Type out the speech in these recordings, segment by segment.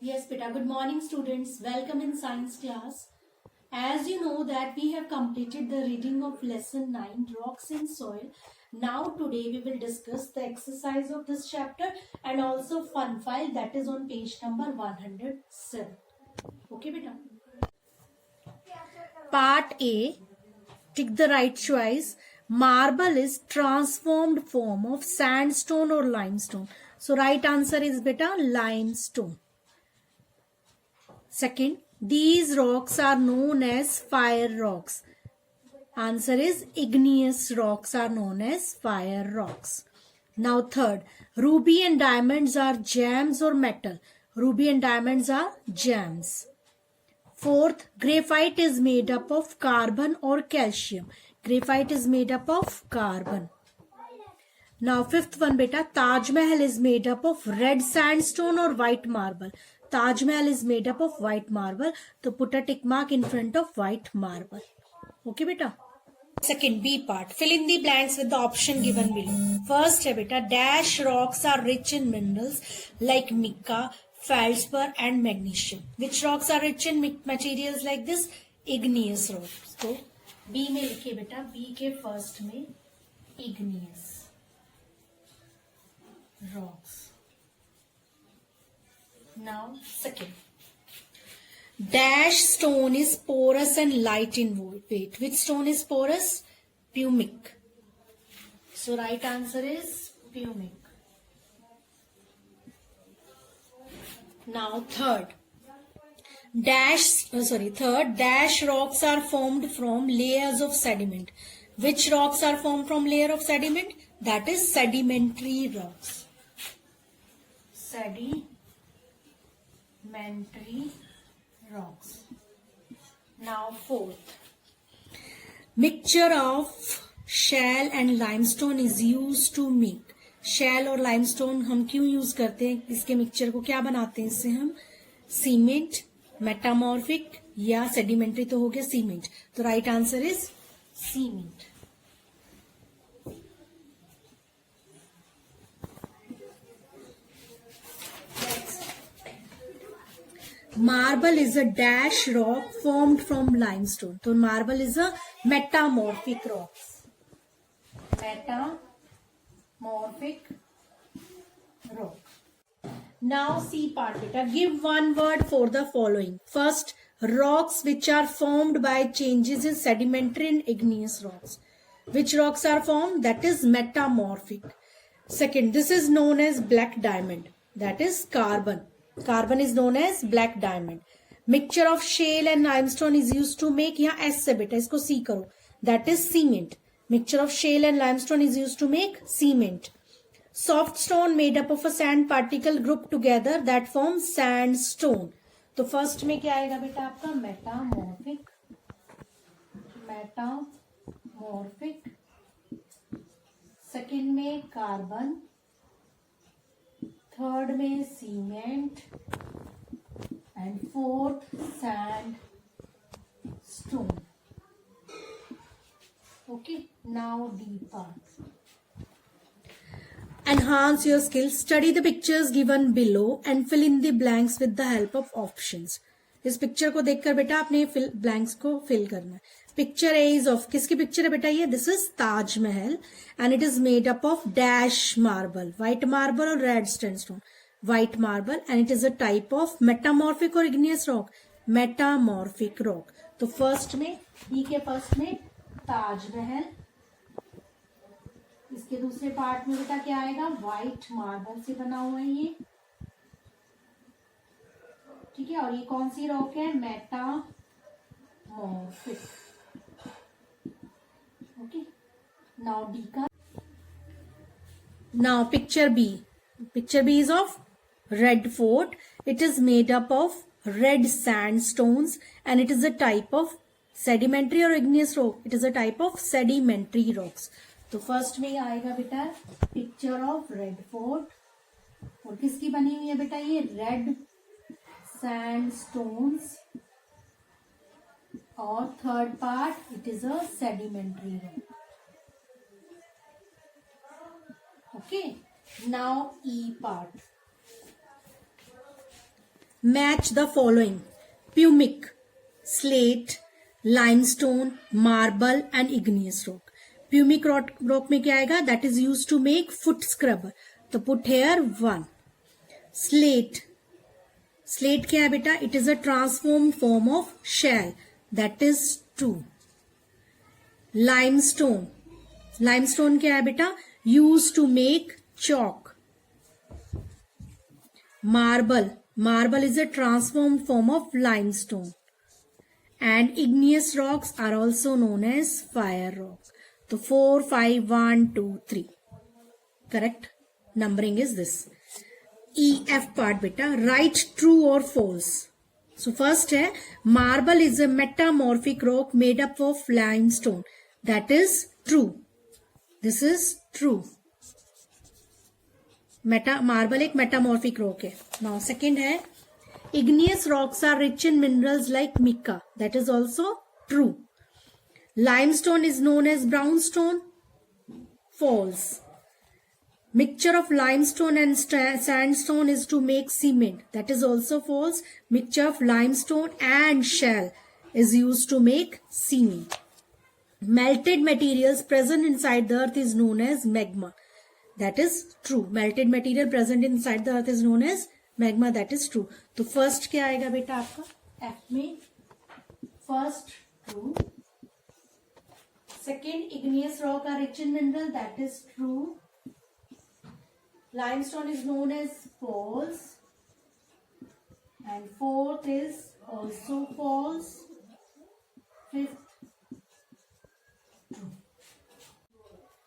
Yes, beta. Good morning, students. Welcome in science class. As you know that we have completed the reading of lesson 9, rocks in soil. Now today we will discuss the exercise of this chapter and also fun file that is on page number 107. Okay, beta. Part A. Tick the right choice. Marble is transformed form of sandstone or limestone. So right answer is beta limestone. Second, these rocks are known as fire rocks. Answer is igneous rocks are known as fire rocks. Now third, ruby and diamonds are gems or metal. Ruby and diamonds are gems. Fourth, graphite is made up of carbon or calcium. Graphite is made up of carbon. Now fifth one beta, Taj Mahal is made up of red sandstone or white marble. Taj Mahal is made up of white marble. So put a tick mark in front of white marble. Okay beta. Second B part, fill in the blanks with the option given below. First है beta, dash rocks are rich in minerals like mica, feldspar and magnesium. Which rocks are rich in materials like this? Igneous rocks. So B में लिखिए बेटा, B के first में igneous rocks. Now second, dash stone is porous and light in weight. Which stone is porous? Pumic. So right answer is pumic. Now third, dash rocks are formed from layers of sediment. Which rocks are formed from layer of sediment? That is sedimentary rocks. Sedimentary rocks. Now fourth, mixture of shell and limestone is used to make. shell और limestone हम क्यों use करते हैं? इसके mixture को क्या बनाते हैं? इससे हम सीमेंट, मेटामॉर्फिक या सेडिमेंट्री तो हो गया सीमेंट. तो right answer is cement. Marble is a dash rock formed from limestone. So marble is a metamorphic rock. Metamorphic rock. Now C part beta. Give one word for the following. First, rocks which are formed by changes in sedimentary and igneous rocks. Which rocks are formed? That is metamorphic. Second, this is known as black diamond. That is carbon. Carbon is known as black diamond. Mixture of shale and limestone is used to make. यहाँ S से बेटा इसको C करो. That is cement. Mixture of shale and limestone is used to make cement. Soft stone made up of a sand particle grouped together that forms sandstone. तो first में क्या आएगा बेटा आपका? metamorphic. Second में carbon. थर्ड में cement and fourth sand stone. Okay, now D part. Enhance your skills. Study the pictures given below and fill in the blanks with the help of options. इस picture को देखकर बेटा आपने blanks को fill करना है. Picture A is of, किसकी picture है बेटा ये? This is Taj Mahal and it is made up of dash marble, white marble और red sandstone. White marble and it is a type of metamorphic और इग्नियस रॉक. Metamorphic rock. तो first में E के first में ताजमहल, इसके दूसरे पार्ट में बेटा क्या आएगा? व्हाइट मार्बल से बना हुआ है ये. ठीक है, और ये कौन सी रॉक है? मेटामॉर्फिक. ओके, नाउ डी का. Now picture B. Picture B is of Red Fort. It is made up of red sandstones and it is a type of sedimentary और igneous rock. It is a type of sedimentary rocks. तो first में आएगा बेटा picture of Red fort. और किसकी बनी हुई है बेटा ये? Red sandstones. और third part it is a sedimentary rock. Okay, now E part. Match the following: pumic, slate, limestone, marble and igneous rock. Pumic rock में क्या आएगा? That is used to make foot scrubber. तो put here 1. Slate. Slate क्या है बेटा? It is a transformed form of shell. That is 2. Limestone. Limestone क्या है बेटा? Used to make chalk. Marble. Marble is a transformed form of limestone. And igneous rocks are also known as fire rocks. So 4, 5, 1, 2, 3. Correct numbering is this. EF part beta. Write true or false. So first है, marble is a metamorphic rock made up of limestone. That is true. This is true. Marble एक metamorphic rock है. Now second है, igneous rocks are rich in minerals like mica. That is also true. Limestone is known as brownstone. False. Mixture of limestone and sandstone is to make cement. That is also false. Mixture of limestone and shell is used to make cement. Melted materials present inside the earth is known as magma. That is true. Melted material present inside the earth is known as magma. That is true. तो first क्या आएगा बेटा आपका? F में first true. Second, igneous rock are rich in mineral. That is true. Limestone is known as false. And fourth is also false. Fifth, true.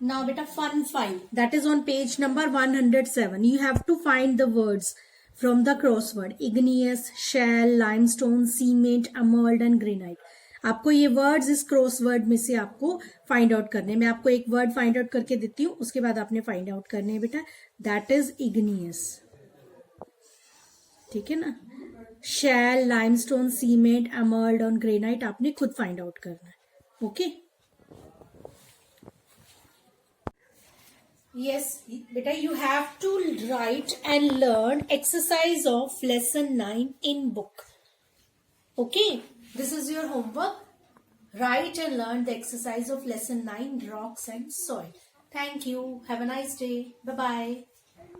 Now beta fun 5. That is on page number 107. You have to find the words from the crossword. Igneous, shell, limestone, cement, emerald and granite. आपको ये words इस crossword में से आपको find out करने. मैं आपको एक वर्ड फाइंड आउट करके देती हूँ, उसके बाद आपने फाइंड आउट करने हैं बेटा. That is igneous. ठीक है ना. शैल, लाइमस्टोन, सीमेंट, एमर्ल्ड और ग्रेनाइट आपने खुद फाइंड आउट करना है. Okay. Yes, beta, you have to write and learn exercise of lesson 9 in book. Okay, this is your homework. Write and learn the exercise of lesson 9, rocks and soil. Thank you. Have a nice day. Bye-bye.